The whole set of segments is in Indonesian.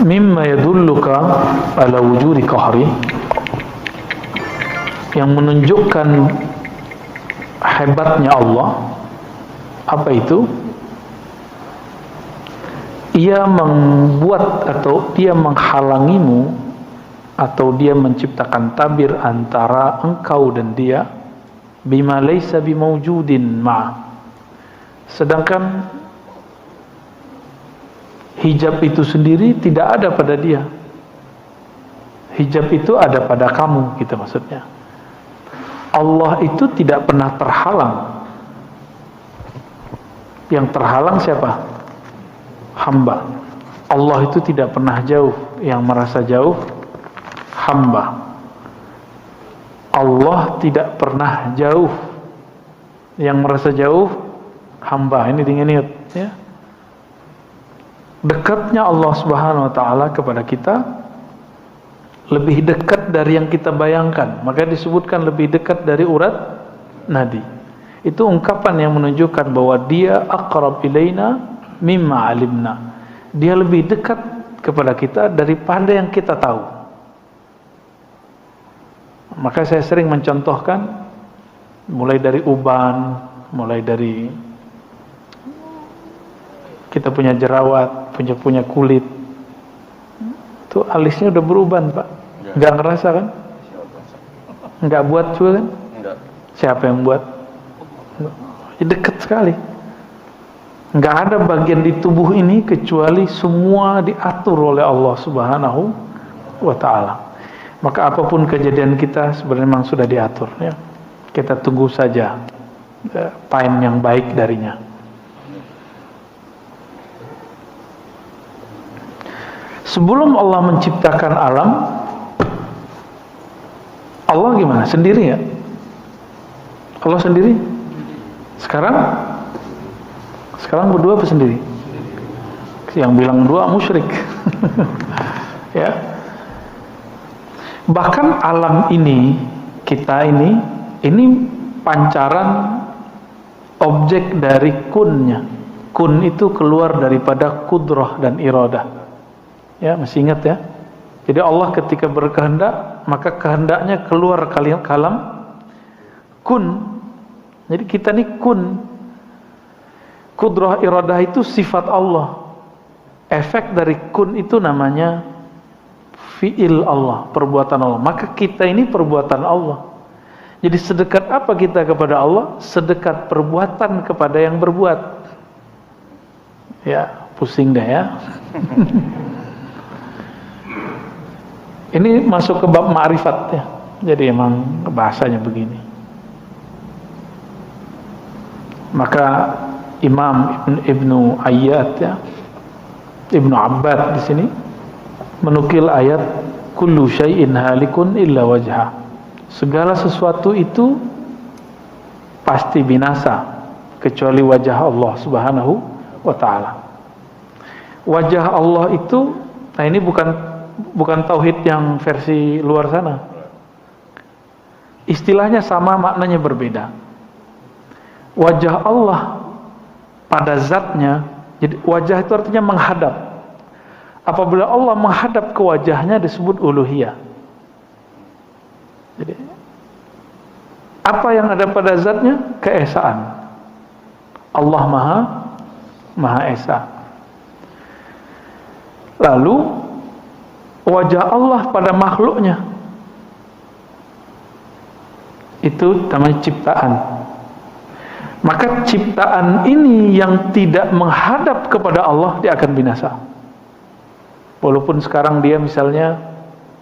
mimma yadulluka ala wujudi qahri, yang menunjukkan hebatnya Allah. Apa itu? Ia membuat atau dia menghalangimu, atau dia menciptakan tabir antara engkau dan dia, bima laysa bimawjudin ma', sedangkan hijab itu sendiri tidak ada pada dia. Hijab itu ada pada kamu, gitu maksudnya. Allah itu tidak pernah terhalang. Yang terhalang siapa? Hamba. Allah itu tidak pernah jauh. Yang merasa jauh hamba. Allah tidak pernah jauh. Yang merasa jauh hamba. Ini ingat ya. Dekatnya Allah Subhanahu wa taala kepada kita lebih dekat dari yang kita bayangkan. Maka disebutkan lebih dekat dari urat nadi. Itu ungkapan yang menunjukkan bahwa dia aqrab ilaina mimma alimna. Dia lebih dekat kepada kita daripada yang kita tahu. Maka saya sering mencontohkan, mulai dari uban, mulai dari kita punya jerawat, punya kulit, itu alisnya udah beruban, Pak. Nggak ngerasa kan? Nggak buat juga kan? Siapa yang buat? Dekat sekali. Nggak ada bagian di tubuh ini kecuali semua diatur oleh Allah Subhanahu wa ta'ala. Maka apapun kejadian kita sebenarnya memang sudah diatur ya. Kita tunggu saja time yang baik darinya. Sebelum Allah menciptakan alam, Allah gimana? Sendiri ya? Allah sendiri? Sekarang berdua apa sendiri? Yang bilang dua musyrik. Ya. Bahkan alam ini, kita ini pancaran objek dari kunnya. Kun itu keluar daripada kudrah dan iradah. Ya, masih ingat ya? Jadi Allah ketika berkehendak, maka kehendaknya keluar kalam kun. Jadi kita ini kun. Kudrah iradah itu sifat Allah. Efek dari kun itu namanya fi'il Allah, perbuatan Allah. Maka kita ini perbuatan Allah. Jadi sedekat apa kita kepada Allah? Sedekat perbuatan kepada yang berbuat. Ya, pusing deh ya. Ini masuk ke bab ma'rifat ya. Jadi emang bahasanya begini. Maka Imam Ibnu Ayyad ya, Ibnu Abbad di sini menukil ayat kullu syai'in halikun illa wajha. Segala sesuatu itu pasti binasa kecuali wajah Allah Subhanahu wa taala. Wajah Allah itu, nah ini bukan tauhid yang versi luar sana. Istilahnya sama, maknanya berbeda. Wajah Allah pada zatnya, jadi wajah itu artinya menghadap. Apabila Allah menghadap ke wajahnya disebut uluhiyah. Jadi apa yang ada pada zatnya? Keesaan. Allah Maha Esa. Lalu wajah Allah pada makhluknya itu namanya ciptaan. Maka ciptaan ini yang tidak menghadap kepada Allah, dia akan binasa. Walaupun sekarang dia misalnya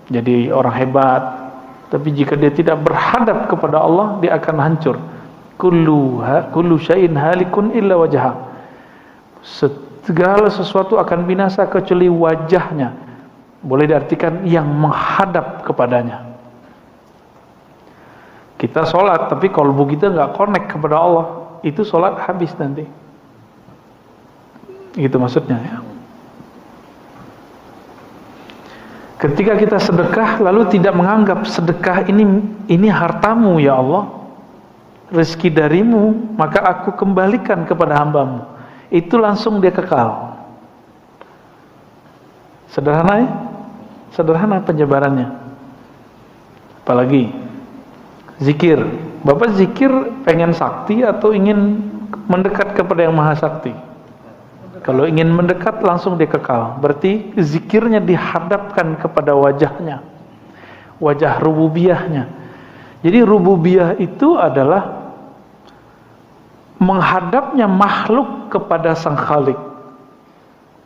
jadi orang hebat, tapi jika dia tidak berhadap kepada Allah, dia akan hancur. Kullu syai'in halikun illa wajha. Segala sesuatu akan binasa kecuali wajahnya. Boleh diartikan yang menghadap kepadanya. Kita sholat, tapi kalbu kita nggak connect kepada Allah, itu sholat habis nanti. Gitu maksudnya ya. Ketika kita sedekah lalu tidak menganggap sedekah ini hartamu ya Allah, rezeki darimu, maka aku kembalikan kepada hambamu, itu langsung dia kekal. Sederhana ya? Sederhana penjabarannya. Apalagi zikir. Bapak zikir pengen sakti atau ingin mendekat kepada yang maha sakti? Kalau ingin mendekat langsung dia kekal. Berarti zikirnya dihadapkan kepada wajahnya, wajah rububiyahnya. Jadi rububiyah itu adalah menghadapnya makhluk kepada sang khalik.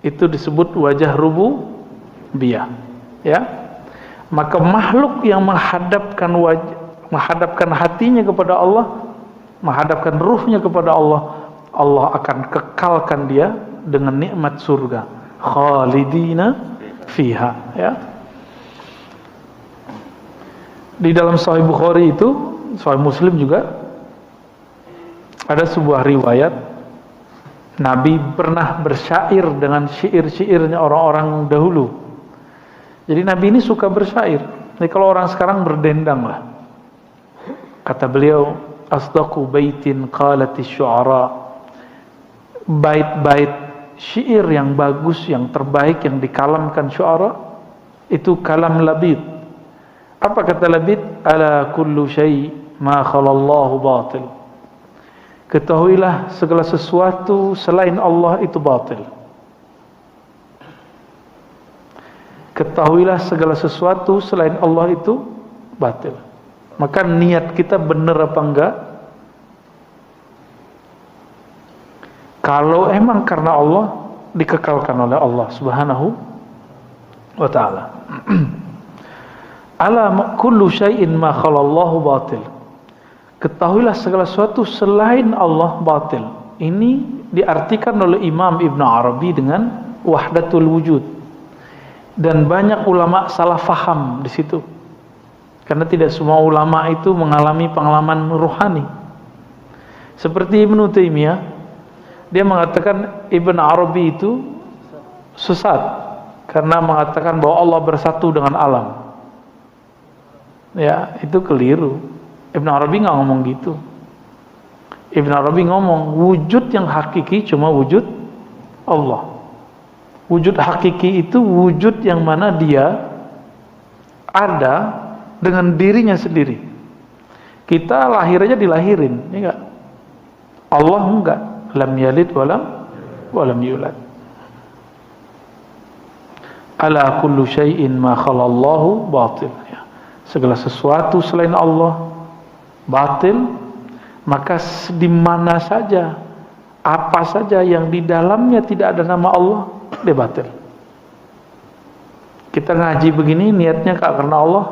Itu disebut wajah rububiyah, ya. Maka makhluk yang menghadapkan hatinya kepada Allah, menghadapkan ruhnya kepada Allah, Allah akan kekalkan dia dengan nikmat surga, khalidina fiha, ya. Di dalam Sahih Bukhari itu, Sahih Muslim juga ada sebuah riwayat Nabi pernah bersyair dengan syair-syairnya orang-orang dahulu. Jadi Nabi ini suka bersyair. Jadi kalau orang sekarang berdendang lah. Kata beliau, asdaqu baitin qalatis syu'ara. Bait-bait syair yang bagus, yang terbaik, yang dikalamkan syu'ara, itu kalam Labid. Apa kata Labid? Ala kullu syai' ma khalallahu batil. Ketahuilah segala sesuatu selain Allah itu batil. Ketahuilah segala sesuatu selain Allah itu batil. Maka niat kita benar apa enggak? Kalau emang karena Allah, dikekalkan oleh Allah Subhanahu wa ta'ala. Ala kullu syai'in ma khalallahu batil. Ketahuilah segala sesuatu selain Allah batil. Ini diartikan oleh Imam Ibn Arabi dengan wahdatul wujud. Dan banyak ulama salah faham di situ. Karena tidak semua ulama itu mengalami pengalaman ruhani. Seperti Ibnu Taimiyah, dia mengatakan Ibn Arabi itu sesat karena mengatakan bahwa Allah bersatu dengan alam. Ya, itu keliru. Ibn Arabi nggak ngomong gitu. Ibn Arabi ngomong wujud yang hakiki cuma wujud Allah. Wujud hakiki itu wujud yang mana dia ada dengan dirinya sendiri. Kita lahir aja dilahirin, ya enggak? Allah enggak. Lam yalid walam yulad. Ala kullu syai'in ma khalallahu batil. Ya. Segala sesuatu selain Allah batil, maka di mana saja, apa saja yang di dalamnya tidak ada nama Allah, dia batil. Kita ngaji begini niatnya karena Allah,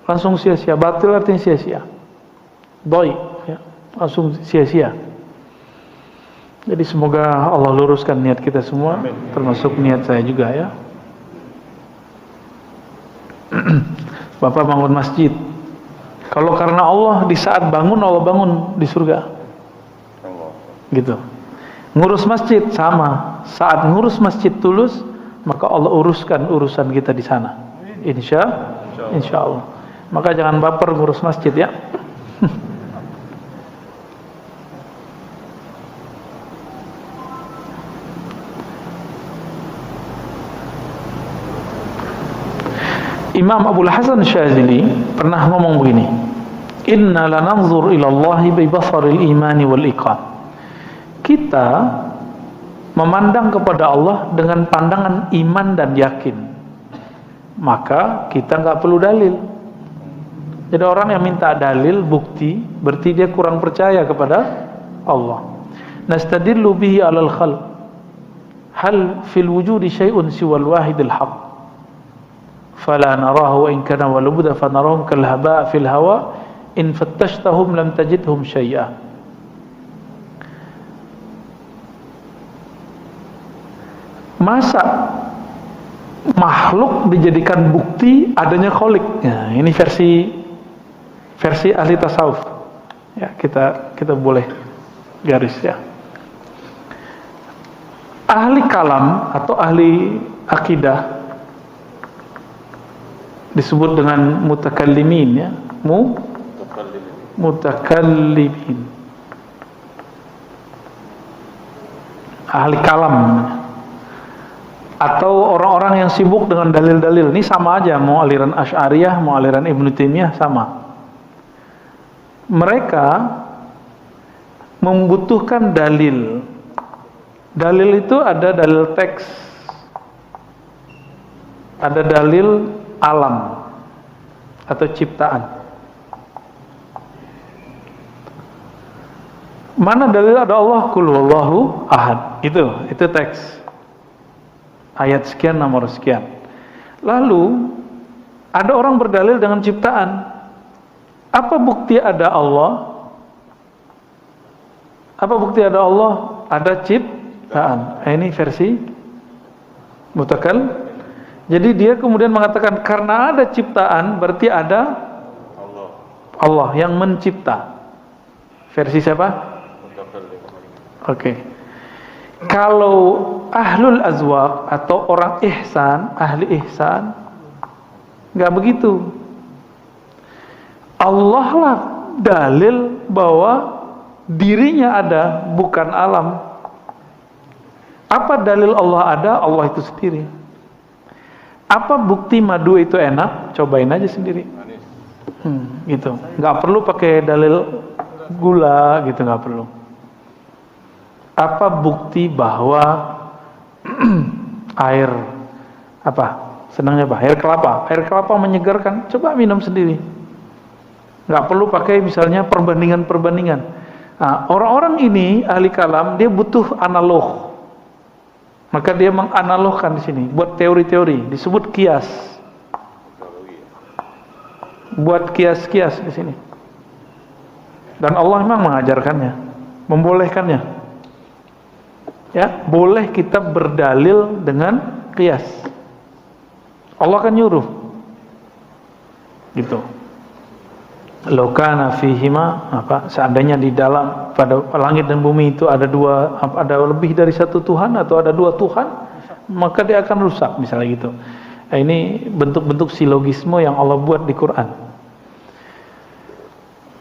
langsung sia-sia. Batil artinya sia-sia, doi, ya, langsung sia-sia. Jadi semoga Allah luruskan niat kita semua. Amin. Termasuk niat saya juga, ya. Bapak bangun masjid, kalau karena Allah, di saat bangun Allah bangun di surga, gitu. Ngurus masjid sama, saat ngurus masjid tulus, maka Allah uruskan urusan kita di sana. Insya Allah. Maka jangan baper ngurus masjid, ya. Imam Abul Hasan Syazili pernah ngomong begini, inna lananzur ila Allahi bi basaril imani wal iqan. Kita memandang kepada Allah dengan pandangan iman dan yakin. Maka kita nggak perlu dalil. Jadi orang yang minta dalil, bukti, berarti dia kurang percaya kepada Allah. Nastadillu bihi 'alal khalq. Hal fil wujudi syai'un siwal wahidil haqq. Fala narahu in kana walubda fanarahum kal haba' fil hawa in fattashtahum lam tajidhum syai'a. Masa makhluk dijadikan bukti adanya khalik? Nah, ini versi ahli tasawuf. Ya, kita boleh garis, ya. Ahli kalam atau ahli akidah disebut dengan mutakallimin, ya. Mutakallimin. Ahli kalam. Atau orang-orang yang sibuk dengan dalil-dalil, ini sama aja, mau aliran Asy'ariyah, mau aliran Ibnu Taimiyah, sama. Mereka membutuhkan dalil. Dalil itu ada dalil teks, ada dalil alam atau ciptaan. Mana dalil ada Allah? Qul huwallahu ahad. Itu teks. Ayat sekian, nomor sekian. Lalu ada orang berdalil dengan ciptaan. Apa bukti ada Allah? Apa bukti ada Allah? Ada ciptaan. Ini versi mutakal. Jadi dia kemudian mengatakan karena ada ciptaan berarti ada Allah yang mencipta. Versi siapa? Oke. Kalau ahlul azwaq atau orang ihsan, ahli ihsan, nggak begitu. Allah lah dalil bahwa dirinya ada, bukan alam. Apa dalil Allah ada? Allah itu sendiri. Apa bukti madu itu enak? Cobain aja sendiri. Gitu. Nggak perlu pakai dalil gula, gitu, nggak perlu. Apa bukti bahwa air apa? Senangnya apa? Air kelapa. Air kelapa menyegarkan. Coba minum sendiri. Nggak perlu pakai misalnya perbandingan-perbandingan. Nah, orang-orang ini ahli kalam dia butuh analog. Maka dia menganalogkan di sini, buat teori-teori, disebut kias. Buat kias-kias di sini. Dan Allah memang mengajarkannya, membolehkannya. Ya, boleh kita berdalil dengan qiyas. Allah kan nyuruh. Gitu. Law kana fihima, seandainya di dalam pada langit dan bumi itu ada lebih dari satu Tuhan atau ada dua Tuhan, maka dia akan rusak, misalnya gitu. Nah, ini bentuk-bentuk silogisme yang Allah buat di Quran.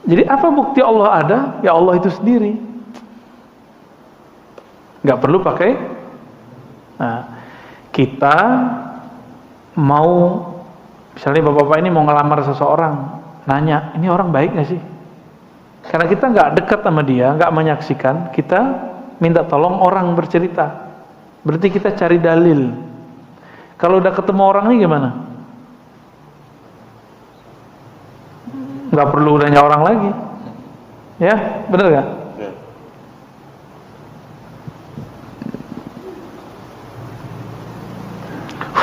Jadi apa bukti Allah ada? Ya Allah itu sendiri. Nggak perlu pakai. Nah, kita mau misalnya bapak-bapak ini mau ngelamar seseorang, nanya, ini orang baik nggak sih? Karena kita nggak dekat sama dia, nggak menyaksikan, kita minta tolong orang bercerita. Berarti kita cari dalil. Kalau udah ketemu orangnya gimana? Nggak perlu nanya orang lagi. Ya, bener nggak?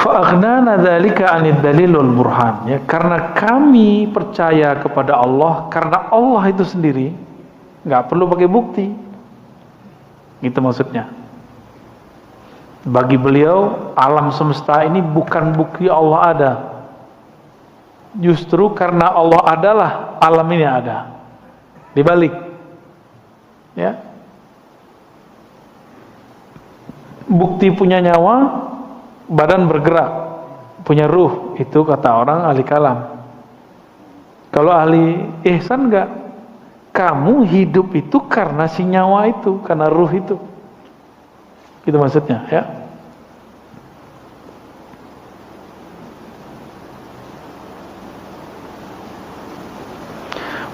Fa'aghnana dzalika 'anid dalil wal burhan. Ya, karena kami percaya kepada Allah, karena Allah itu sendiri, nggak perlu pakai bukti. Gitu maksudnya. Bagi beliau alam semesta ini bukan bukti Allah ada. Justru karena Allah adalah alam ini ada. Dibalik. Ya. Bukti punya nyawa, badan bergerak, punya ruh, itu kata orang ahli kalam. Kalau ahli ihsan enggak, kamu hidup itu karena si nyawa itu, karena ruh itu. Itu maksudnya, ya.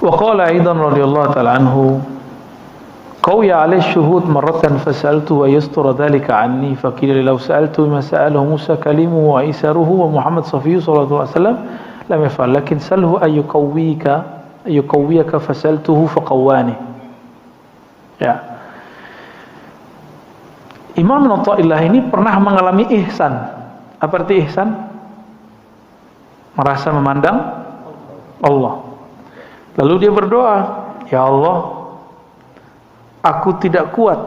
Wa qala aidan radhiyallahu ta'ala anhu قوي عليه الشهود مرة فسألته ويستر ذلك عني فقيل لو سألته ما سأله موسى كليمه وعيساره ومحمد صفيه صلى الله عليه وسلم لم يفعل لكن سأله أن يقويك فسألته فقواني. Ya. Imam Athaillah ini pernah mengalami ihsan. Apa arti ihsan? Merasa memandang Allah. Lalu dia berdoa, ya Allah, aku tidak kuat,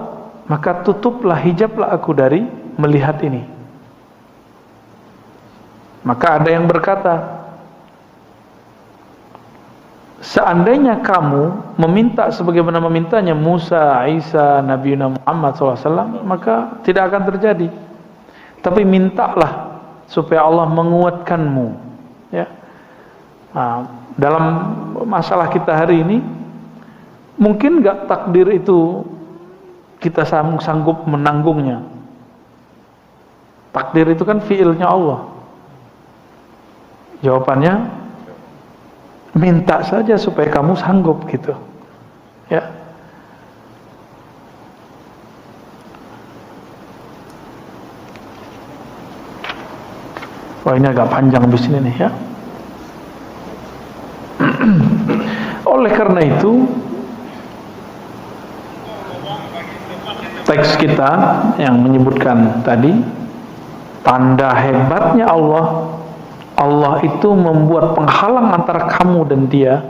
maka tutuplah, hijablah aku dari melihat ini. Maka ada yang berkata, seandainya kamu meminta sebagaimana memintanya Musa, Isa, Nabi Muhammad SAW, maka tidak akan terjadi. Tapi mintalah supaya Allah menguatkanmu. Ya. Nah, dalam masalah kita hari ini, mungkin nggak takdir itu kita sanggup menanggungnya. Takdir itu kan fiilnya Allah. Jawabannya, minta saja supaya kamu sanggup gitu. Ya. Wah, ini agak panjang habis ini nih ya. Oleh karena itu, teks kita yang menyebutkan tadi, tanda hebatnya Allah, Allah itu membuat penghalang antara kamu dan dia,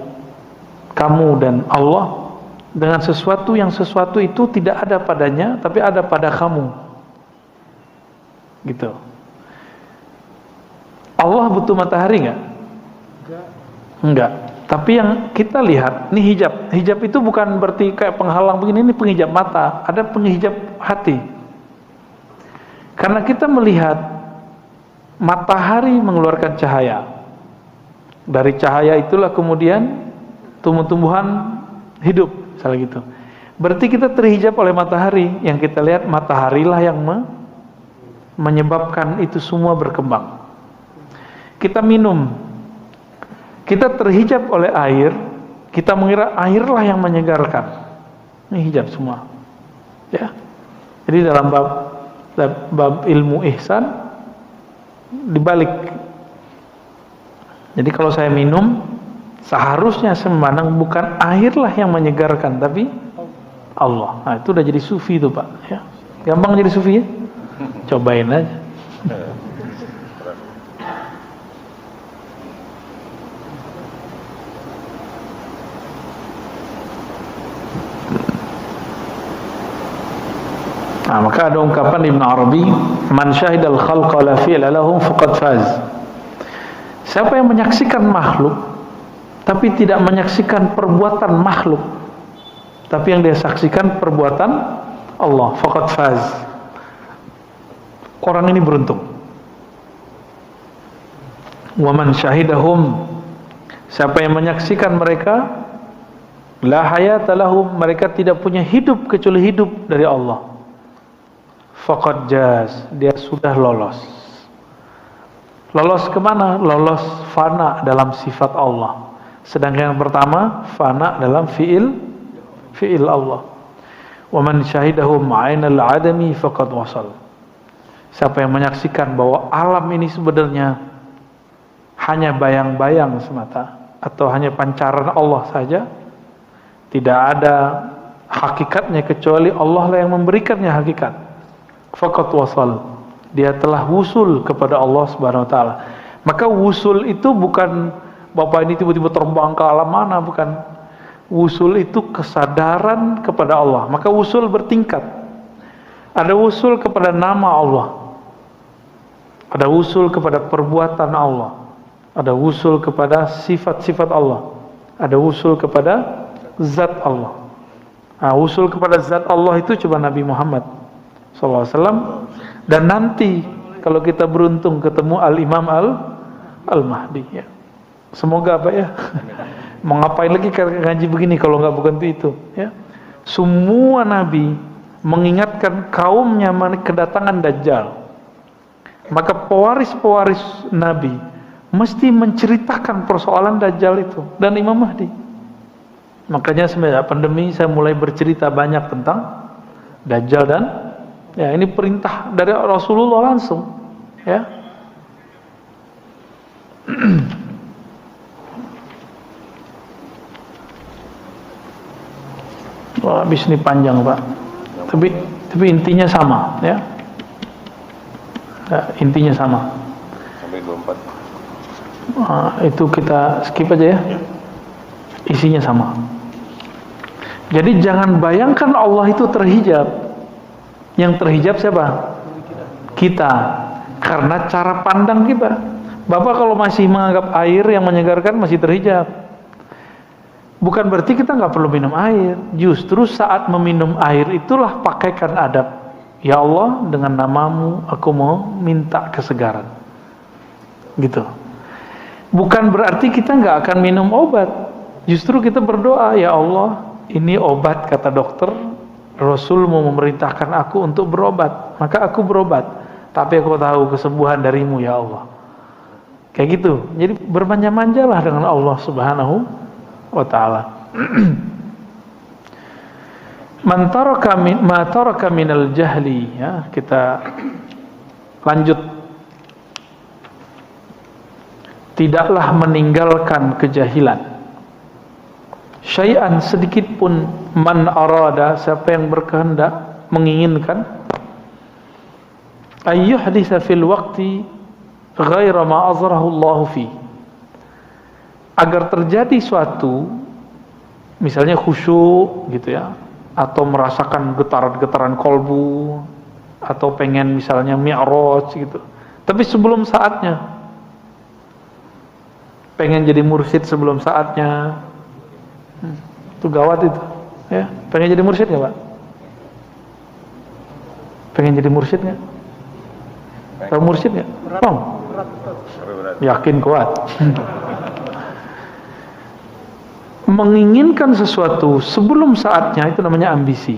kamu dan Allah, dengan sesuatu yang sesuatu itu tidak ada padanya, tapi ada pada kamu. Gitu. Allah butuh matahari nggak? Enggak. Tapi yang kita lihat, ini hijab. Hijab itu bukan berarti kayak penghalang begini, ini penghijab mata. Ada penghijab hati. Karena kita melihat matahari mengeluarkan cahaya. Dari cahaya itulah kemudian tumbuh-tumbuhan hidup, misalnya gitu. Berarti kita terhijab oleh matahari. Yang kita lihat mataharilah yang menyebabkan itu semua berkembang. Kita minum, kita terhijab oleh air, kita mengira airlah yang menyegarkan. Ini hijab semua. Ya. Jadi dalam bab ilmu ihsan dibalik. Jadi kalau saya minum, seharusnya saya memandang bukan airlah yang menyegarkan, tapi Allah. Nah, itu udah jadi sufi itu, Pak, ya. Gampang jadi sufi ya? Cobain aja. Nah, maka ada ungkapan Ibn Arabi, man syahidal khalqa la fi'la lahum faqad faz. Siapa yang menyaksikan makhluk tapi tidak menyaksikan perbuatan makhluk, tapi yang dia saksikan perbuatan Allah, faqad faz. Orang ini beruntung. Wa man syahidahum, siapa yang menyaksikan mereka, la hayata lahum, mereka tidak punya hidup kecuali hidup dari Allah, faqad jaz, dia sudah lolos. Lolos kemana? Lolos fana dalam sifat Allah. Sedangkan yang pertama fana dalam fi'il Allah. Wa man syahidahum 'ainal 'adami faqad wasal. Siapa yang menyaksikan bahwa alam ini sebenarnya hanya bayang-bayang semata, atau hanya pancaran Allah saja, tidak ada hakikatnya kecuali Allah lah yang memberikannya hakikat, faqad wasal, dia telah wusul kepada Allah Subhanahu wa taala. Maka wusul itu bukan Bapak ini tiba-tiba terbang ke alam mana, bukan. Wusul itu kesadaran kepada Allah. Maka wusul bertingkat. Ada wusul kepada nama Allah, ada wusul kepada perbuatan Allah, ada wusul kepada sifat-sifat Allah, ada wusul kepada zat Allah. Nah, wusul kepada zat Allah itu coba Nabi Muhammad SAW. Dan nanti kalau kita beruntung ketemu Al-Imam Al-Mahdi ya. Semoga apa ya. Mau ngapain lagi ngaji begini kalau nggak bukan itu ya. Semua nabi mengingatkan kaumnya kedatangan Dajjal. Maka pewaris-pewaris nabi mesti menceritakan persoalan Dajjal itu dan Imam Mahdi. Makanya semenjak pandemi saya mulai bercerita banyak tentang Dajjal dan ya, ini perintah dari Rasulullah langsung, ya. Wah, habis ini panjang, Pak. Tapi intinya sama, ya. Ya, intinya sama. Sampai 24. Itu kita skip aja ya. Isinya sama. Jadi jangan bayangkan Allah itu terhijab. Yang terhijab siapa? Kita. Karena cara pandang kita. Bapak kalau masih menganggap air yang menyegarkan masih terhijab. Bukan berarti kita nggak perlu minum air. Justru saat meminum air itulah pakaikan adab. Ya Allah, dengan namamu aku mau minta kesegaran. Gitu. Bukan berarti kita nggak akan minum obat. Justru kita berdoa, ya Allah, ini obat kata dokter. Rasul mau memerintahkan aku untuk berobat, maka aku berobat. tapi aku tahu kesembuhan darimu ya Allah. Kayak gitu. Jadi bermanja-manjalah dengan Allah Subhanahu wa taala. Man taraka minal jahli, ya, kita lanjut. Tidaklah meninggalkan kejahilan. Syai'an, sedikit pun, man arada, siapa yang berkehendak, menginginkan, ayyuhditsa fil waqti ghaira ma azrahu Allah fi, agar terjadi suatu, misalnya khusyuk gitu ya, atau merasakan getaran-getaran kolbu, atau pengen misalnya mi'raj gitu, tapi sebelum saatnya, pengen jadi mursyid sebelum saatnya, itu gawat itu ya. Pengen jadi mursyid nggak Pak? Pengen jadi mursyid nggak? Tahu mursyid nggak? Oh, yakin kuat. Menginginkan sesuatu sebelum saatnya itu namanya ambisi.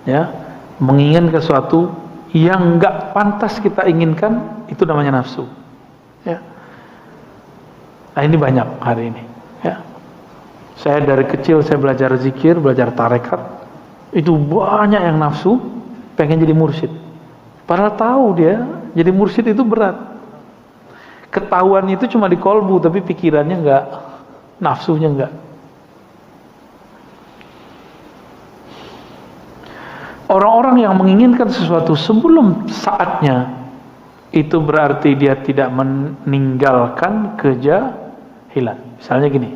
Ya, menginginkan sesuatu yang nggak pantas kita inginkan itu namanya nafsu. Ya. Nah ini banyak hari ini. Ya. Saya dari kecil saya belajar zikir, belajar tarekat, itu banyak yang nafsu pengen jadi mursyid. Padahal tahu dia jadi mursyid itu berat. Ketahuan itu cuma di kolbu, tapi pikirannya enggak, nafsunya enggak. Orang-orang yang menginginkan sesuatu sebelum saatnya, itu berarti dia tidak meninggalkan kejahilan. Misalnya gini,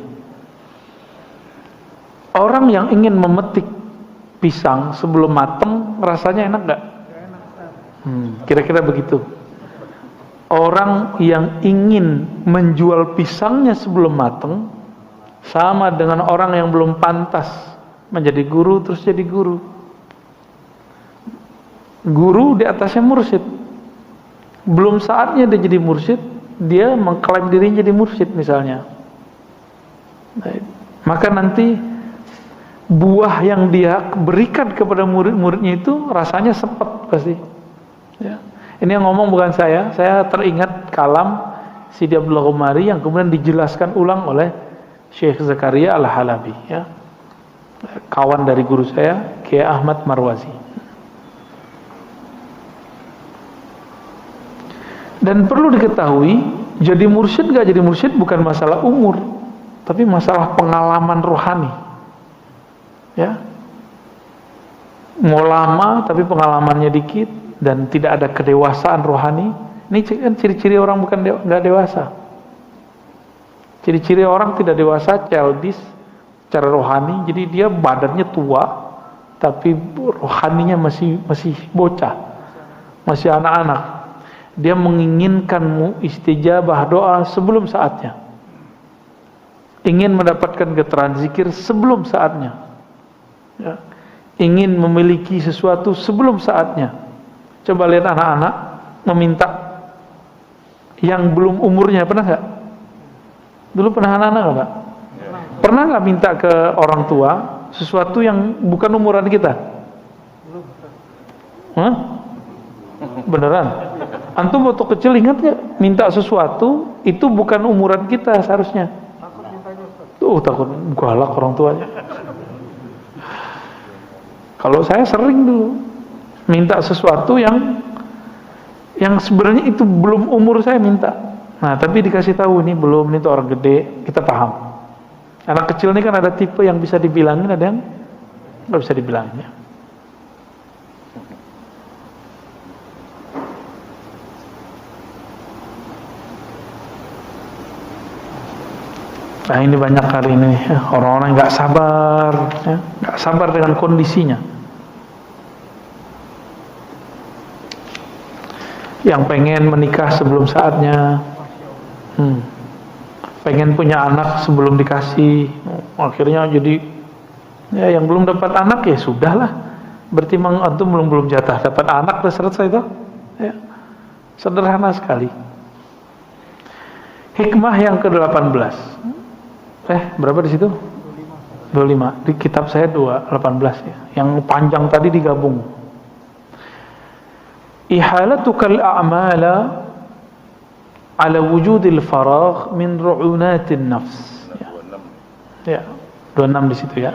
orang yang ingin memetik pisang sebelum matang, rasanya enak enggak? Kira-kira begitu. Orang yang ingin menjual pisangnya sebelum matang sama dengan orang yang belum pantas menjadi guru terus jadi guru. Guru di atasnya mursyid, belum saatnya dia jadi mursyid, dia mengklaim dirinya jadi mursyid misalnya. Maka nanti buah yang dia berikan kepada murid-muridnya itu rasanya sepet pasti. Ya. Ini yang ngomong bukan saya teringat kalam Sidi Abdullah Qumari yang kemudian dijelaskan ulang oleh Syekh Zakaria Al-Halabi, ya. Kawan dari guru saya, Kiai Ahmad Marwazi. Dan perlu diketahui, jadi mursyid gak jadi mursyid bukan masalah umur, tapi masalah pengalaman rohani. Ya. Mau lama tapi pengalamannya dikit dan tidak ada kedewasaan rohani. Ini kan ciri-ciri orang bukan nggak dewasa. Ciri-ciri orang tidak dewasa, childish secara rohani. Jadi dia badannya tua, tapi rohaninya masih bocah, masih anak-anak. Dia menginginkanmu istijabah doa sebelum saatnya, ingin mendapatkan getaran zikir sebelum saatnya, ya. Ingin memiliki sesuatu sebelum saatnya. Coba lihat anak-anak meminta yang belum umurnya, pernah nggak? Dulu pernah anak-anak nggak, Pak? Pernah nggak minta ke orang tua sesuatu yang bukan umuran kita? Hah? Beneran? Antum waktu kecil ingat nggak minta sesuatu itu bukan umuran kita seharusnya? Takut galak orang tuanya. Kalau saya sering dulu minta sesuatu yang sebenarnya itu belum umur saya minta. Nah, tapi dikasih tahu ini belum, ini tuh orang gede, kita paham. Anak kecil ini kan ada tipe yang bisa dibilangin, ada yang nggak bisa dibilangin. Nah ini banyak kali ini orang-orang nggak sabar, ya, nggak sabar dengan kondisinya. Yang pengen menikah sebelum saatnya, pengen punya anak sebelum dikasih, akhirnya jadi ya yang belum dapat anak ya sudahlah, berarti memang antum belum jatah dapat anak, udah selesai itu, ya. Sederhana sekali. Hikmah yang ke-18. Berapa di situ? 25. Di kitab saya 18 ya. Yang panjang tadi digabung. ihalatukal a'mala ala wujudil faragh min ru'unatin nafs. Ya, 26 di situ ya.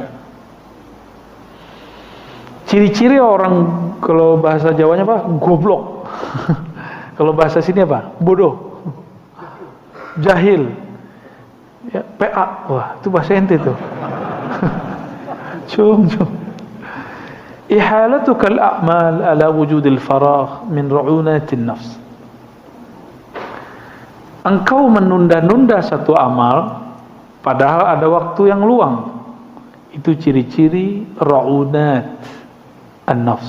Ciri-ciri orang, kalau bahasa Jawanya apa? Goblok. Kalau bahasa sini apa? Bodoh. Jahil. Ya, PA. Wah, itu bahasa ente tuh. Cum. Ihalatukal a'mal ala wujudil faragh min ru'unatin nafs. Engkau menunda-nunda satu amal padahal ada waktu yang luang. Itu ciri-ciri ru'unat an-nafs,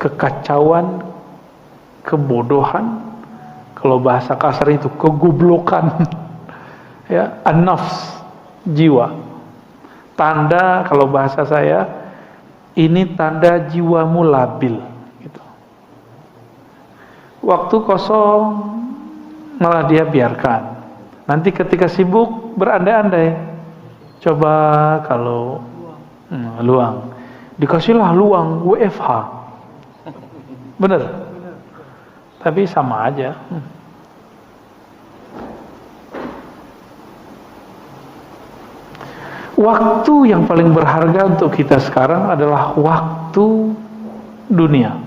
kekacauan, kebodohan, kalau bahasa kasar itu kegoblokan. Ya, an-nafs, jiwa. Tanda, kalau bahasa saya, ini tanda jiwamu labil gitu. Waktu kosong malah dia biarkan. Nanti ketika sibuk berandai-andai. Coba kalau luang, dikasihlah luang WFH. Bener? Tapi sama aja. Waktu yang paling berharga untuk kita sekarang adalah waktu dunia.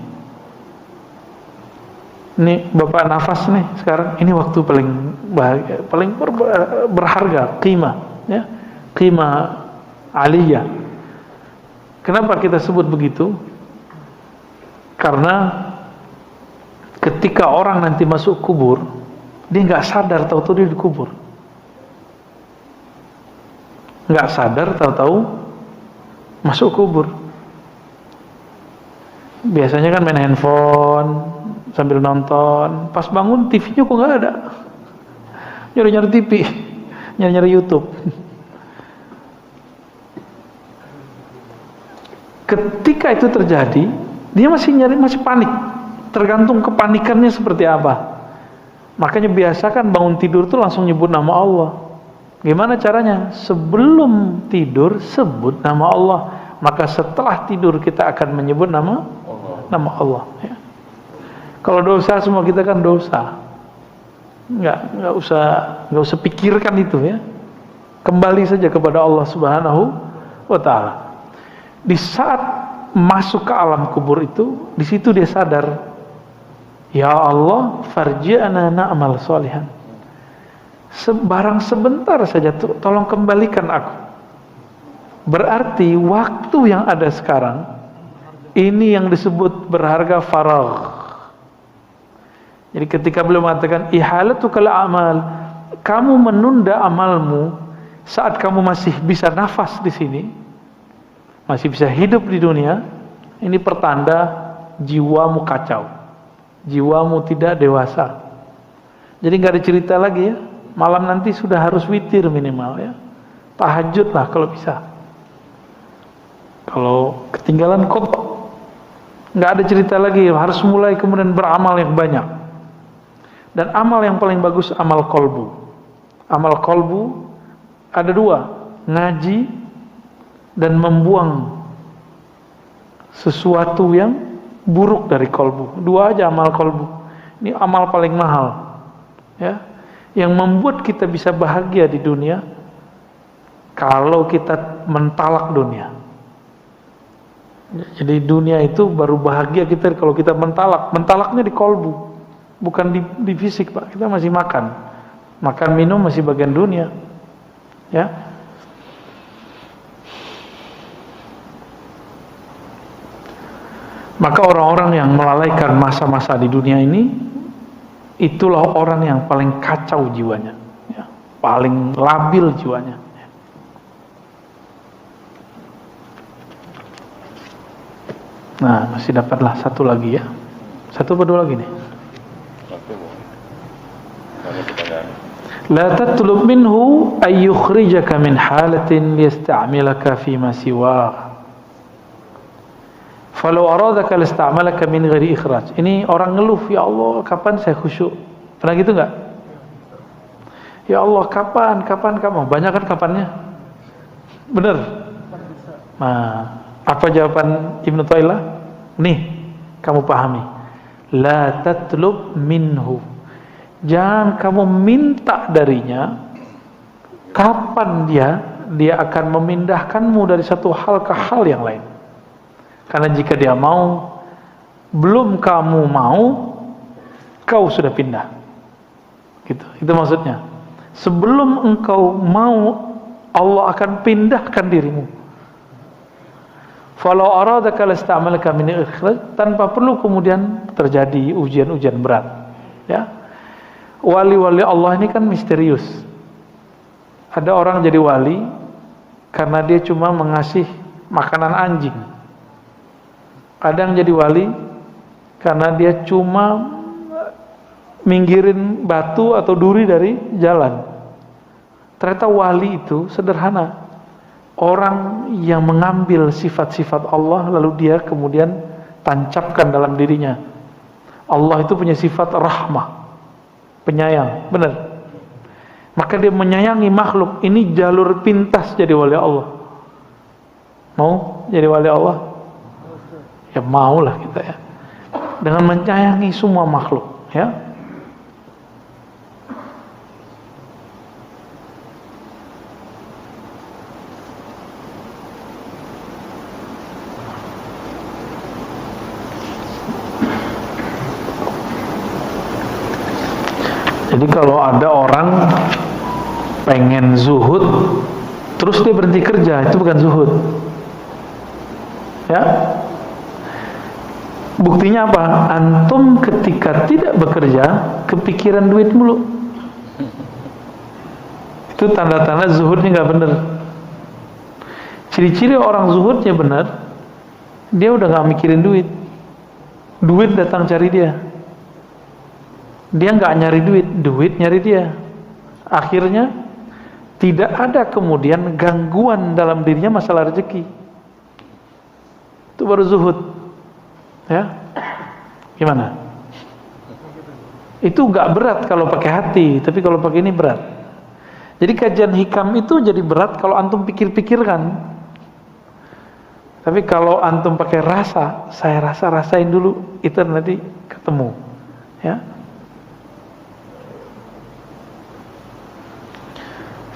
Ini Bapak nafas nih sekarang, ini waktu paling bahagia, paling berharga, qimah, ya, qimah aliyah. Kenapa kita sebut begitu? Karena ketika orang nanti masuk kubur, dia nggak sadar tahu-tahu dia dikubur. Nggak sadar tahu-tahu masuk kubur. Biasanya kan main handphone sambil nonton, pas bangun TV-nya kok nggak ada. Nyari-nyari TV, nyari-nyari YouTube. Ketika itu terjadi, dia masih masih panik. Tergantung kepanikannya seperti apa. Makanya biasakan bangun tidur tuh langsung nyebut nama Allah. Gimana caranya? Sebelum tidur sebut nama Allah. Maka setelah tidur kita akan menyebut nama Allah. Ya. Kalau dosa, semua kita kan dosa. Nggak usah pikirkan itu ya. Kembali saja kepada Allah Subhanahu wa Ta'ala. Di saat masuk ke alam kubur itu, di situ dia sadar, ya Allah, farji'na na'mal sholihan. Barang sebentar saja, tolong kembalikan aku. Berarti waktu yang ada sekarang ini yang disebut berharga faragh. Jadi ketika beliau mengatakan ihalatukal a'mal, kamu menunda amalmu saat kamu masih bisa nafas di sini, masih bisa hidup di dunia, ini pertanda jiwamu kacau, jiwamu tidak dewasa. Jadi nggak ada cerita lagi ya, malam nanti sudah harus witir minimal ya, tahajud lah kalau bisa. Kalau ketinggalan kotor, nggak ada cerita lagi, harus mulai kemudian beramal yang banyak. Dan amal yang paling bagus amal kolbu. Amal kolbu ada dua, ngaji dan membuang sesuatu yang buruk dari kolbu. Dua aja amal kolbu. Ini amal paling mahal, ya, yang membuat kita bisa bahagia di dunia. Kalau kita mentalak dunia, jadi dunia itu baru bahagia kita kalau kita mentalak. Mentalaknya di kolbu, bukan di fisik, Pak. Kita masih makan minum masih bagian dunia, ya. Maka orang-orang yang melalaikan masa-masa di dunia ini, itulah orang yang paling kacau jiwanya, ya, paling labil jiwanya. Nah, masih dapatlah satu lagi ya. Satu atau dua lagi nih? La tatlub minhu ay yukhrijaka min halatin liyasta'milaka fi ma siwah. Falau aradaka lista'malaka min ghairi ikhraj. Ini orang ngeluh, ya Allah, kapan saya khusyuk? Pernah gitu enggak? Ya Allah, kapan kamu? Banyak kan kapannya? Benar? Nah, apa jawaban Ibnu Thailah? Nih, kamu pahami. La tatlub minhu. Jangan kamu minta darinya kapan dia akan memindahkanmu dari satu hal ke hal yang lain. Karena jika dia mau, belum kamu mau, kau sudah pindah. Gitu. Itu maksudnya. Sebelum engkau mau, Allah akan pindahkan dirimu. Falau aradaka lasta'malaka min ikhraj, tanpa perlu kemudian terjadi ujian-ujian berat. Ya. Wali-wali Allah ini kan misterius. Ada orang jadi wali karena dia cuma mengasih makanan anjing. Ada yang jadi wali karena dia cuma minggirin batu atau duri dari jalan. Ternyata wali itu sederhana. Orang yang mengambil sifat-sifat Allah lalu dia kemudian tancapkan dalam dirinya. Allah itu punya sifat rahmah, penyayang, benar. Maka dia menyayangi makhluk. Ini jalur pintas jadi wali Allah. Mau jadi wali Allah? Ya maulah kita ya. Dengan menyayangi semua makhluk, ya. Jadi kalau ada orang pengen zuhud terus dia berhenti kerja, itu bukan zuhud. Ya. Buktinya apa? Antum ketika tidak bekerja kepikiran duit mulu. Itu tanda-tanda zuhudnya nggak benar. Ciri-ciri orang zuhudnya benar, dia udah nggak mikirin duit. Duit datang cari dia. Dia nggak nyari duit, duit nyari dia. Akhirnya tidak ada kemudian gangguan dalam dirinya masalah rezeki. Itu baru zuhud. Ya, gimana? Itu nggak berat kalau pakai hati, tapi kalau pakai ini berat. Jadi kajian hikam itu jadi berat kalau antum pikir-pikirkan. Tapi kalau antum pakai rasa, saya rasain dulu, itu nanti ketemu. Ya.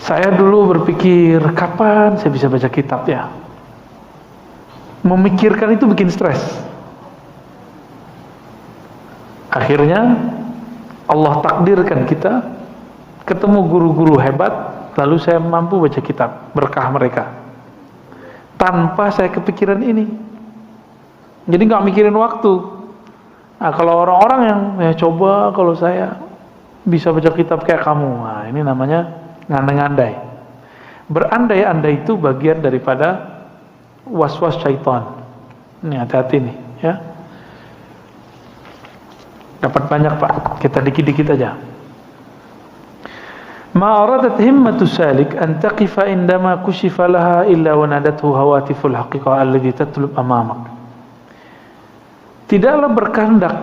Saya dulu berpikir, kapan saya bisa baca kitab ya? Memikirkan itu bikin stres. Akhirnya Allah takdirkan kita ketemu guru-guru hebat, lalu saya mampu baca kitab, berkah mereka. Tanpa saya kepikiran ini. Jadi nggak mikirin waktu. Nah, kalau orang-orang yang coba kalau saya bisa baca kitab kayak kamu, nah ini namanya ngandai-ngandai. Berandai-andai itu bagian daripada was-was syaitan. Ini hati-hati nih, ya. Dapat banyak Pak, kita dikit-dikit aja. Ma aradat himmatu salik an taqifa indama kushifa laha illa wa nadathu hawatiful haqiqah allati tatlub amamak. Tidaklah berkehendak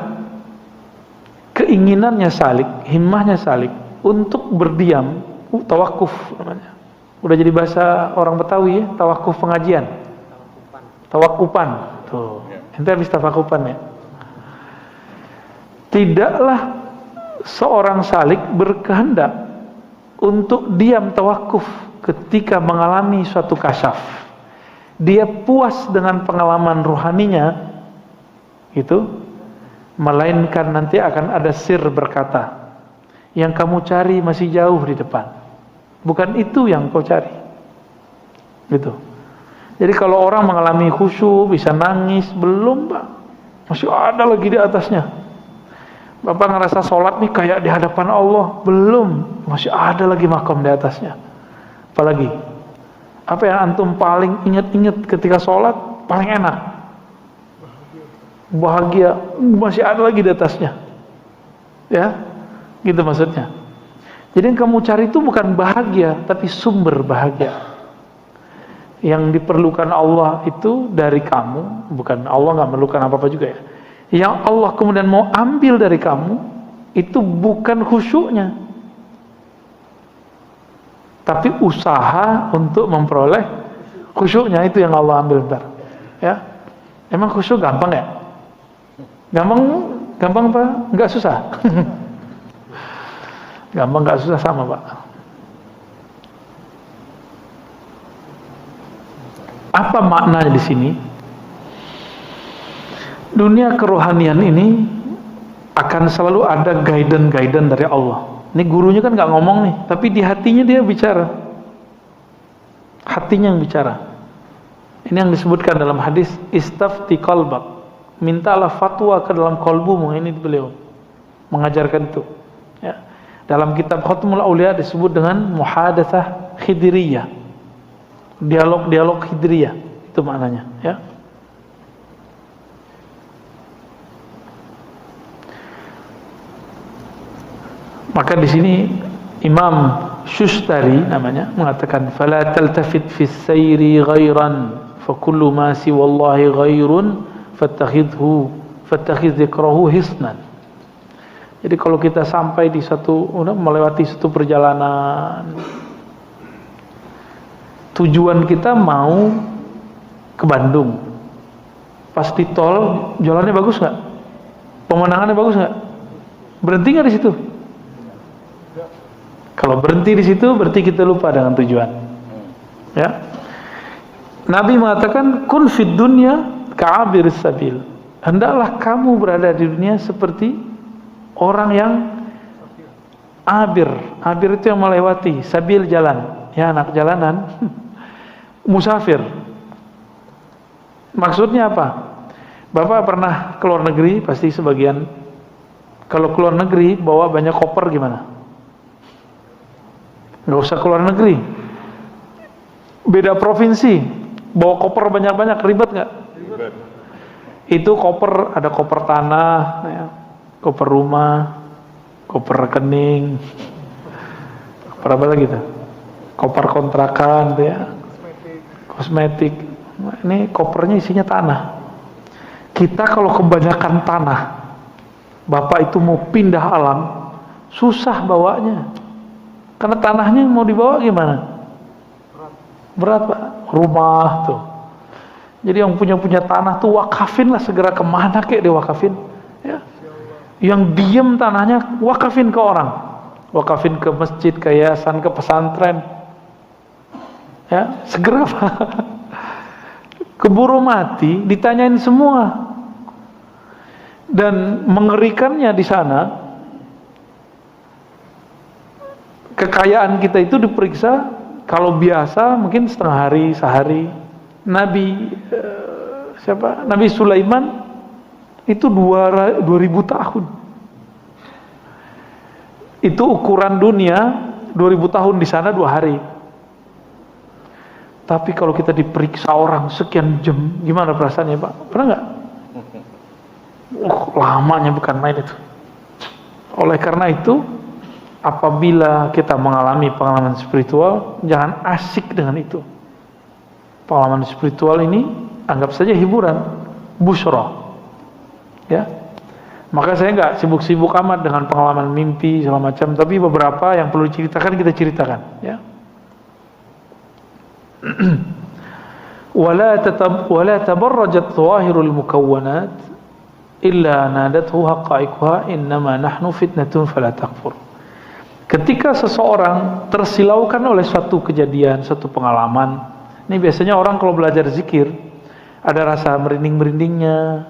keinginannya salik, himmahnya salik untuk berdiam, tawakuf namanya. Udah jadi bahasa orang Betawi ya, tawakuf pengajian. Tawakupan. Tuh. Ente habis tawakupan ya. Tidaklah seorang salik berkehendak untuk diam tawakuf ketika mengalami suatu kasyaf. Dia puas dengan pengalaman ruhaninya itu, melainkan nanti akan ada sir berkata, yang kamu cari masih jauh di depan. Bukan itu yang kau cari. Gitu. Jadi kalau orang mengalami khusyuk, bisa nangis, belum Pak. Masih ada lagi di atasnya. Bapak ngerasa sholat nih kayak di hadapan Allah, belum. Masih ada lagi makom di atasnya. Apalagi? Apa yang antum paling ingat-ingat ketika sholat, paling enak? Bahagia. Masih ada lagi di atasnya. Ya, gitu maksudnya. Jadi yang kamu cari itu bukan bahagia, tapi sumber bahagia. Yang diperlukan Allah itu dari kamu, bukan Allah nggak memerlukan apa-apa juga ya. Yang Allah kemudian mau ambil dari kamu itu bukan khusyuknya, tapi usaha untuk memperoleh khusyuknya, itu yang Allah ambil ntar. Ya, emang khusyuk gampang ya? Gampang Gampang apa? Enggak susah. Gampang enggak susah sama, Pak. Apa maknanya di sini? Dunia kerohanian ini akan selalu ada guidance dari Allah. Ini gurunya kan nggak ngomong nih, tapi di hatinya dia bicara. Hatinya yang bicara. Ini yang disebutkan dalam hadis istafti qalbak. Mintalah fatwa ke dalam kalbumu. Ini beliau mengajarkan itu. Ya. Dalam kitab Khatmul Aulia disebut dengan muhadatsah khidriyah. Dialog khidriyah itu maknanya, ya. Maka di sini Imam Shustari namanya mengatakan fala taltafit fis sayri ghairan fa kullu ma siwallahi ghairun fattakhidh dzikrahu hisnan. Jadi kalau kita sampai di melewati satu perjalanan, tujuan kita mau ke Bandung, pas di tol jalannya bagus nggak? Pemandangannya bagus nggak? Berhenti nggak di situ? Kalau berhenti di situ berarti kita lupa dengan tujuan. Ya. Nabi mengatakan kun fid dunya ka'abiris sabil. Hendaklah kamu berada di dunia seperti orang yang abir. Abir itu yang melewati, sabil jalan. Ya, anak jalanan. Musafir. Maksudnya apa? Bapak pernah ke luar negeri, pasti sebagian. Kalau ke luar negeri bawa banyak koper gimana? Nggak usah keluar negeri, beda provinsi bawa koper banyak-banyak, ribet nggak? Ribet. Itu koper, ada koper tanah, ya, koper rumah, koper rekening, koper apa lagi tuh? Koper kontrakan, ya, kosmetik. Ini kopernya isinya tanah. Kita kalau kebanyakan tanah, Bapak itu mau pindah alam, susah bawanya. Karena tanahnya mau dibawa gimana? Berat, Pak. Rumah tuh. Jadi yang punya tanah tuh wakafin lah, segera kemana kek diwakafin. Ya. Yang diem tanahnya wakafin ke orang. Wakafin ke masjid, ke yayasan, ke pesantren. Ya, segera Pak. Keburu mati, ditanyain semua. Dan mengerikannya di sana, kekayaan kita itu diperiksa. Kalau biasa mungkin setengah hari, sehari. Nabi Nabi Sulaiman itu 2000 tahun. Itu ukuran dunia 2000 tahun, di sana 2 hari. Tapi kalau kita diperiksa orang sekian jam, gimana perasaannya, Pak? Pernah nggak? Lamanya bukan main itu. Oleh karena itu, apabila kita mengalami pengalaman spiritual, jangan asik dengan itu. Pengalaman spiritual ini anggap saja hiburan, busyra. Ya. Maka saya nggak sibuk-sibuk amat dengan pengalaman mimpi segala macam, tapi beberapa yang perlu diceritakan kita ceritakan, ya. Wala tabarrajat dhawahirul mukawwanat illa nadathu haqa'iquha innama nahnu fitnatun fala takfur. Ketika seseorang tersilaukan oleh suatu kejadian, suatu pengalaman, ini biasanya orang kalau belajar zikir ada rasa merinding-merindingnya,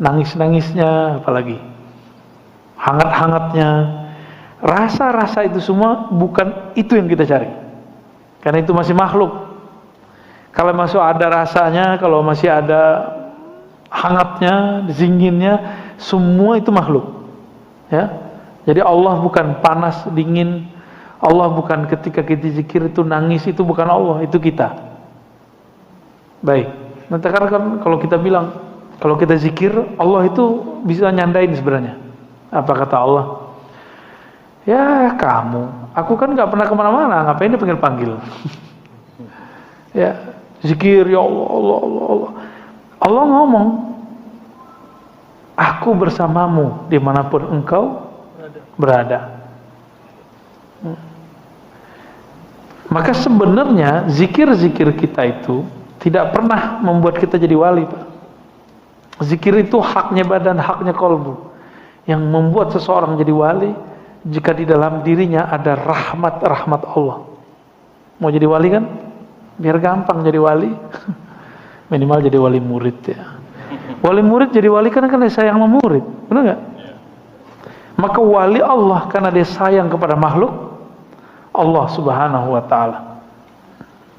nangis-nangisnya, apalagi hangat-hangatnya. Rasa-rasa itu semua bukan itu yang kita cari, karena itu masih makhluk. Kalau masih ada rasanya, kalau masih ada hangatnya, zinginnya, semua itu makhluk, ya. Jadi Allah bukan panas, dingin. Allah bukan ketika kita zikir itu nangis, itu bukan Allah, itu kita. Baik. Nanti kan kalau kita bilang, kalau kita zikir, Allah itu bisa nyandain sebenarnya. Apa kata Allah? Ya kamu, aku kan gak pernah kemana-mana, ngapain dia panggil-panggil? Ya, zikir, ya Allah, Allah, Allah, Allah. Allah ngomong, aku bersamamu dimanapun engkau berada. Maka sebenarnya zikir-zikir kita itu tidak pernah membuat kita jadi wali, Pak. Zikir itu haknya badan, haknya kolbu. Yang membuat seseorang jadi wali, jika di dalam dirinya ada rahmat Allah. Mau jadi wali kan? Biar gampang jadi wali. Minimal jadi wali murid ya. Wali murid jadi wali karena dia sayang sama murid, benar nggak? Maka wali Allah karena dia sayang kepada makhluk Allah Subhanahu wa Ta'ala.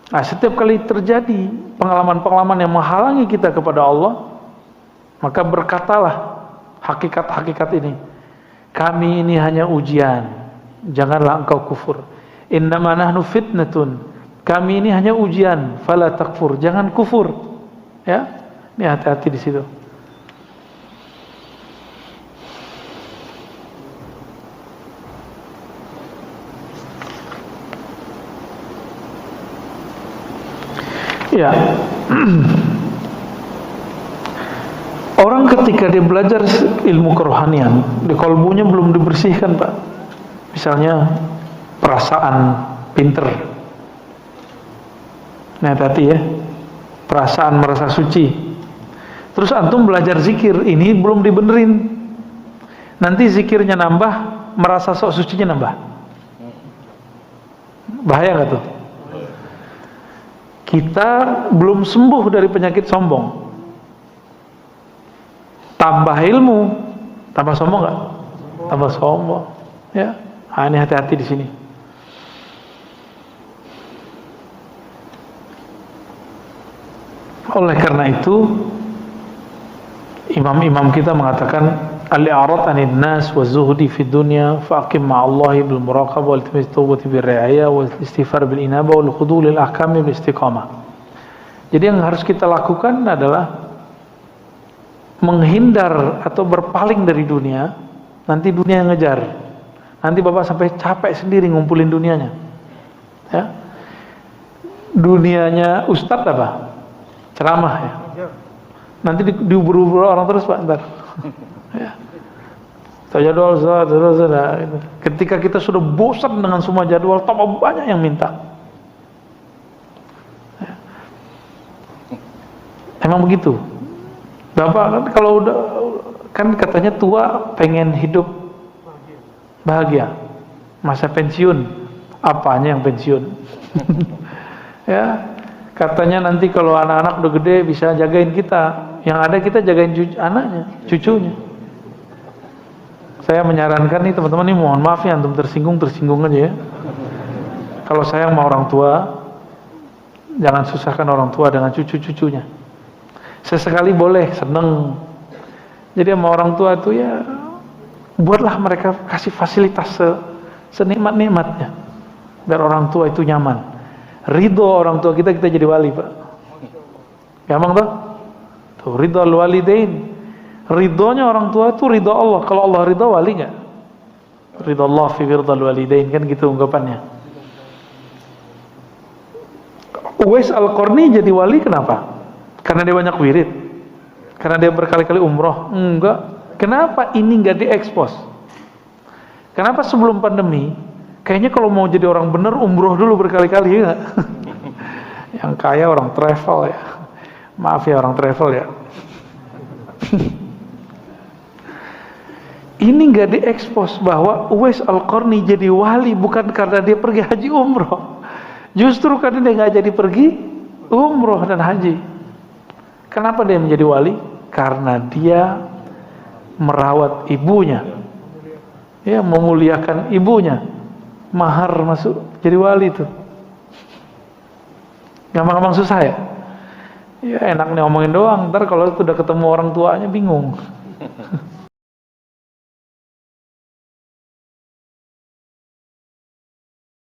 Nah, setiap kali terjadi pengalaman-pengalaman yang menghalangi kita kepada Allah, maka berkatalah hakikat-hakikat ini, kami ini hanya ujian, janganlah engkau kufur. Innama nahnu fitnatun, kami ini hanya ujian, fala takfur, jangan kufur. Ya, ini hati-hati di situ. Ya. Orang ketika dia belajar ilmu kerohanian, di kolbunya belum dibersihkan, Pak. Misalnya perasaan pinter. Nah, hati-hati ya. Perasaan merasa suci. Terus antum belajar zikir, ini belum dibenerin. Nanti zikirnya nambah, merasa sok sucinya nambah. Bahaya nggak tuh? Kita belum sembuh dari penyakit sombong. Tambah ilmu, tambah sombong nggak? Tambah sombong. Ya, ini hati-hati di sini. Oleh karena itu, imam-imam kita mengatakan al-i'rad 'anil nas wa zuhdi fid dunya faqim ma'allahi bil muraqabah wal iltimas tawbati bir ri'ayah wal istighfar bil inabah wal khudu' lil ahkam bil istiqamah. Jadi yang harus kita lakukan adalah menghindar atau berpaling dari dunia, nanti dunia yang ngejar. Nanti Bapak sampai capek sendiri ngumpulin dunianya. Ya. Dunianya ustadz apa? Ceramah ya. Nanti diubur-ubur orang terus, Pak, ntar. Ya. Jadwal, ketika kita sudah bosan dengan semua jadwal, tambah banyak yang minta. Ya. Emang begitu. Bapak kan kalau udah, kan katanya tua pengen hidup bahagia, masa pensiun, apanya yang pensiun? Ya, katanya nanti kalau anak-anak udah gede bisa jagain kita, yang ada kita jagain anaknya, cucunya. Saya menyarankan nih teman-teman, nih mohon maaf ya, antum tersinggung aja ya. Kalau sayang sama orang tua, jangan susahkan orang tua dengan cucu-cucunya. Sesekali boleh, seneng. Jadi sama orang tua itu ya, buatlah mereka kasih fasilitas senikmat-nikmatnya, biar orang tua itu nyaman. Ridho orang tua kita jadi wali, Pak. Gampang tuh? Tuh, ridho al-walidain. Ridhonya orang tua itu ridho Allah. Kalau Allah ridho, wali nggak? Ridho Allah fi ridho al-walidain, kan gitu ungkapannya. Uwais Al-Qarni jadi wali kenapa? Karena dia banyak wirid? Karena dia berkali-kali umroh? Enggak. Kenapa ini nggak diekspos? Kenapa sebelum pandemi? Kayaknya kalau mau jadi orang bener umroh dulu berkali-kali, ya nggak? Yang kaya orang travel ya. Maaf ya orang travel ya. Ini nggak diekspos bahwa Uwais Al-Qarni jadi wali bukan karena dia pergi haji umroh. Justru karena dia nggak jadi pergi umroh dan haji. Kenapa dia menjadi wali? Karena dia merawat ibunya, ya, memuliakan ibunya. Mahar masuk jadi wali itu. Gampang-gampang susah ya? Ya enak nih ngomongin doang. Ntar kalau sudah ketemu orang tuanya bingung.